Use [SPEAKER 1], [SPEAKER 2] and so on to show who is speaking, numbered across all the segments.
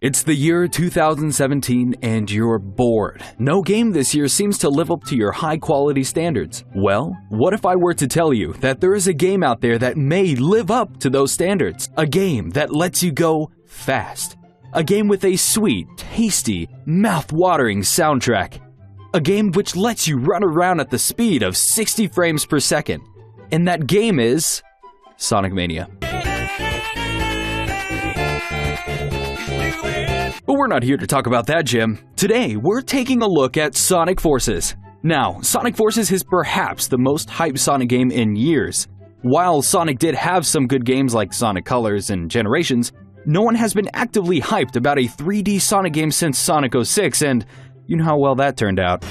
[SPEAKER 1] It's the year 2017 and you're bored. No game this year seems to live up to your high-quality standards. Well, what if I were to tell you that there is a game out there that may live up to those standards? A game that lets you go fast. A game with a sweet, tasty, mouth-watering soundtrack. A game which lets you run around at the speed of 60 frames per second. And that game is Sonic Mania. But we're not here to talk about that, Jim. Today, we're taking a look at Sonic Forces. Now, Sonic Forces is perhaps the most hyped Sonic game in years. While Sonic did have some good games like Sonic Colors and Generations, no one has been actively hyped about a 3D Sonic game since Sonic 06, and you know how well that turned out.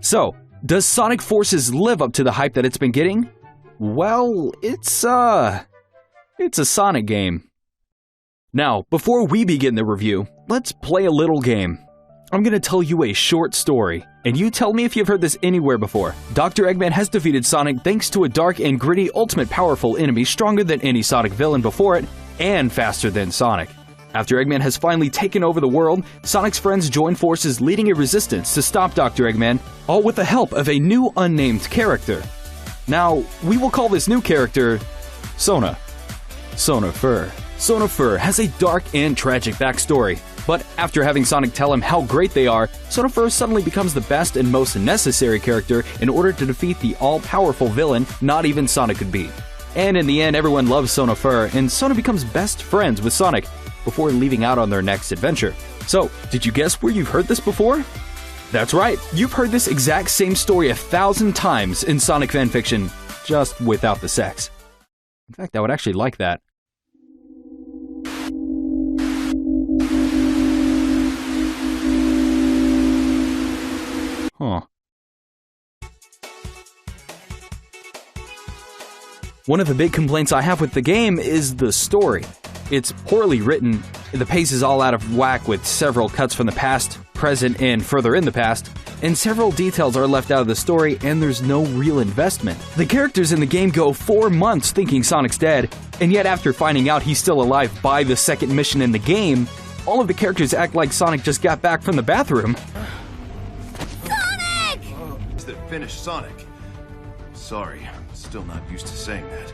[SPEAKER 1] So, does Sonic Forces live up to the hype that it's been getting? Well, it's a Sonic game. Now, before we begin the review, let's play a little game. I'm gonna tell you a short story, and you tell me if you've heard this anywhere before. Dr. Eggman has defeated Sonic thanks to a dark and gritty ultimate powerful enemy stronger than any Sonic villain before it, and faster than Sonic. After Eggman has finally taken over the world, Sonic's friends join forces leading a resistance to stop Dr. Eggman, all with the help of a new unnamed character. Now, we will call this new character Sona. Sona Fur. Sona Fur has a dark and tragic backstory, but after having Sonic tell him how great they are, Sona Fur suddenly becomes the best and most necessary character in order to defeat the all-powerful villain not even Sonic could beat. And in the end, everyone loves Sona Fur, and Sona becomes best friends with Sonic, before leaving out on their next adventure. So, did you guess where you've heard this before? That's right, you've heard this exact same story 1,000 times in Sonic fanfiction, just without the sex. In fact, I would actually like that. Huh. One of the big complaints I have with the game is the story. It's poorly written, the pace is all out of whack with several cuts from the past, present, and further in the past, and several details are left out of the story and there's no real investment. The characters in the game go 4 months thinking Sonic's dead, and yet after finding out he's still alive by the second mission in the game, all of the characters act like Sonic just got back from the bathroom.
[SPEAKER 2] Sonic!
[SPEAKER 3] Is that finished Sonic? Sorry, still not used to saying that.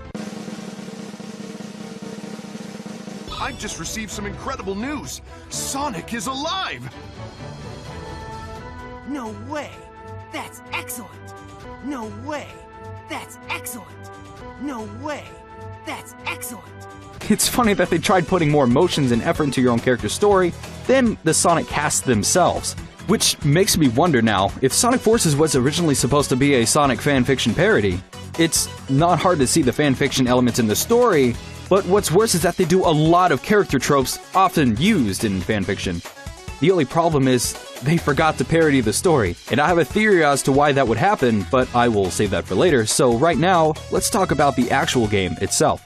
[SPEAKER 3] I've just received some incredible news! Sonic is alive!
[SPEAKER 2] No way! That's excellent! No way! That's excellent! No way! That's excellent!
[SPEAKER 1] It's funny that they tried putting more emotions and effort into your own character's story than the Sonic cast themselves. Which makes me wonder now, if Sonic Forces was originally supposed to be a Sonic fanfiction parody, it's not hard to see the fanfiction elements in the story, but what's worse is that they do a lot of character tropes often used in fanfiction. The only problem is, they forgot to parody the story, and I have a theory as to why that would happen, but I will save that for later, so right now, let's talk about the actual game itself.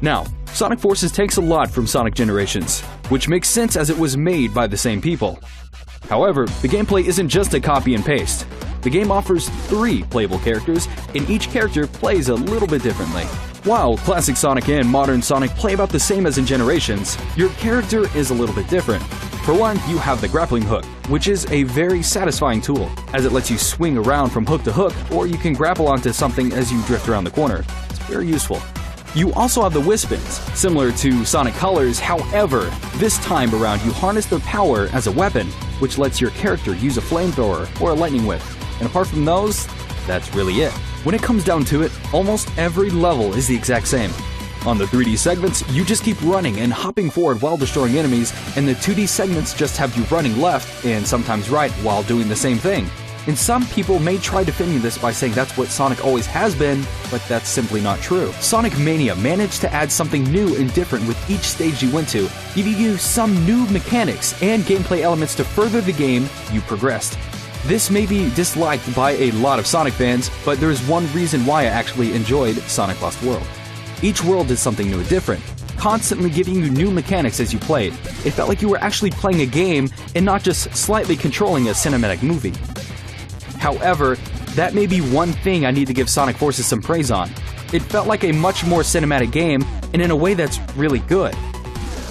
[SPEAKER 1] Now, Sonic Forces takes a lot from Sonic Generations, which makes sense as it was made by the same people. However, the gameplay isn't just a copy and paste. The game offers 3 playable characters, and each character plays a little bit differently. While classic Sonic and modern Sonic play about the same as in Generations, your character is a little bit different. For one, you have the grappling hook, which is a very satisfying tool, as it lets you swing around from hook to hook, or you can grapple onto something as you drift around the corner. It's very useful. You also have the Whispins, similar to Sonic Colors, however, this time around you harness their power as a weapon, which lets your character use a flamethrower or a lightning whip. And apart from those, that's really it. When it comes down to it, almost every level is the exact same. On the 3D segments, you just keep running and hopping forward while destroying enemies, and the 2D segments just have you running left and sometimes right while doing the same thing. And some people may try defending this by saying that's what Sonic always has been, but that's simply not true. Sonic Mania managed to add something new and different with each stage you went to, giving you some new mechanics and gameplay elements to further the game you progressed. This may be disliked by a lot of Sonic fans, but there is one reason why I actually enjoyed Sonic Lost World. Each world is something new and different. constantly giving you new mechanics as you played. It felt like you were actually playing a game and not just slightly controlling a cinematic movie. However, that may be one thing I need to give Sonic Forces some praise on. It felt like a much more cinematic game, and in a way that's really good.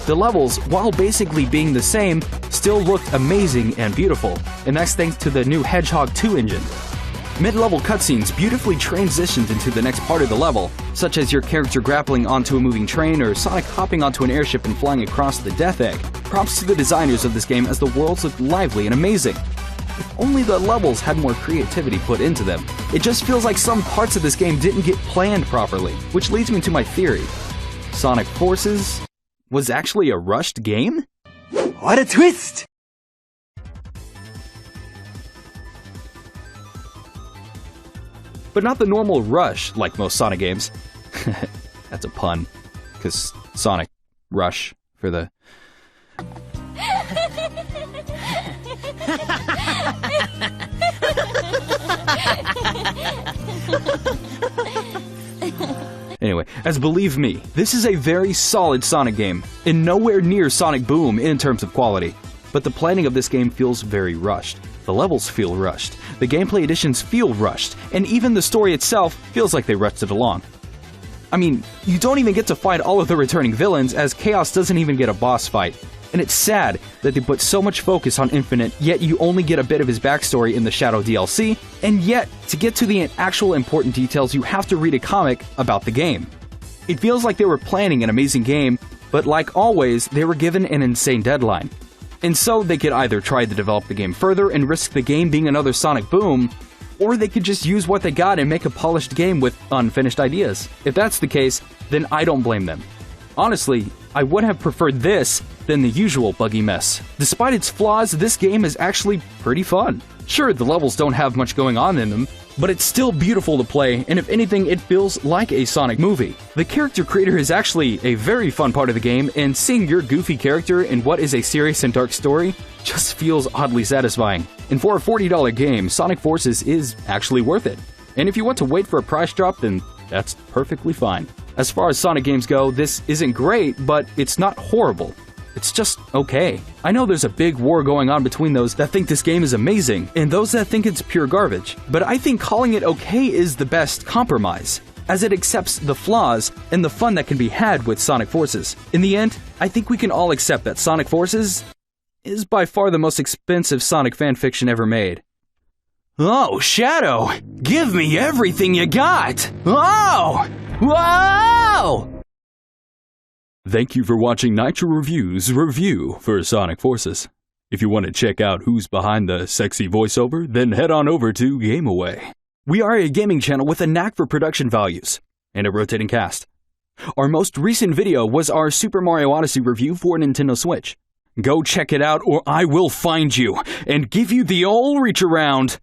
[SPEAKER 1] The levels, while basically being the same, still looked amazing and beautiful, and that's thanks to the new Hedgehog 2 engine. Mid-level cutscenes beautifully transitioned into the next part of the level, such as your character grappling onto a moving train or Sonic hopping onto an airship and flying across the Death Egg. Props to the designers of this game as the worlds look lively and amazing. If only the levels had more creativity put into them. It just feels like some parts of this game didn't get planned properly, which leads me to my theory. Sonic Forces was actually a rushed game?
[SPEAKER 2] What a twist!
[SPEAKER 1] But not the normal rush like most Sonic games. That's a pun, because Sonic Rush for the... Anyway, as believe me, this is a very solid Sonic game, and nowhere near Sonic Boom in terms of quality. But the planning of this game feels very rushed. The levels feel rushed, the gameplay additions feel rushed, and even the story itself feels like they rushed it along. I mean, you don't even get to fight all of the returning villains, as Chaos doesn't even get a boss fight. And it's sad that they put so much focus on Infinite, yet you only get a bit of his backstory in the Shadow DLC, and yet, to get to the actual important details, you have to read a comic about the game. It feels like they were planning an amazing game, but like always, they were given an insane deadline. And so they could either try to develop the game further and risk the game being another Sonic Boom, or they could just use what they got and make a polished game with unfinished ideas. If that's the case, then I don't blame them. Honestly, I would have preferred this than the usual buggy mess. Despite its flaws, this game is actually pretty fun. Sure, the levels don't have much going on in them, but it's still beautiful to play, and if anything, it feels like a Sonic movie. The character creator is actually a very fun part of the game, and seeing your goofy character in what is a serious and dark story just feels oddly satisfying. And for a $40 game, Sonic Forces is actually worth it. And if you want to wait for a price drop, then that's perfectly fine. As far as Sonic games go, this isn't great, but it's not horrible. It's just okay. I know there's a big war going on between those that think this game is amazing and those that think it's pure garbage, but I think calling it okay is the best compromise, as it accepts the flaws and the fun that can be had with Sonic Forces. In the end, I think we can all accept that Sonic Forces is by far the most expensive Sonic fanfiction ever made. Oh, Shadow! Give me everything you got! Oh! Whoa! Thank you for watching Nitro Review's review for Sonic Forces. If you want to check out who's behind the sexy voiceover, then head on over to GameAway. We are a gaming channel with a knack for production values and a rotating cast. Our most recent video was our Super Mario Odyssey review for Nintendo Switch. Go check it out or I will find you and give you the ol' reach around.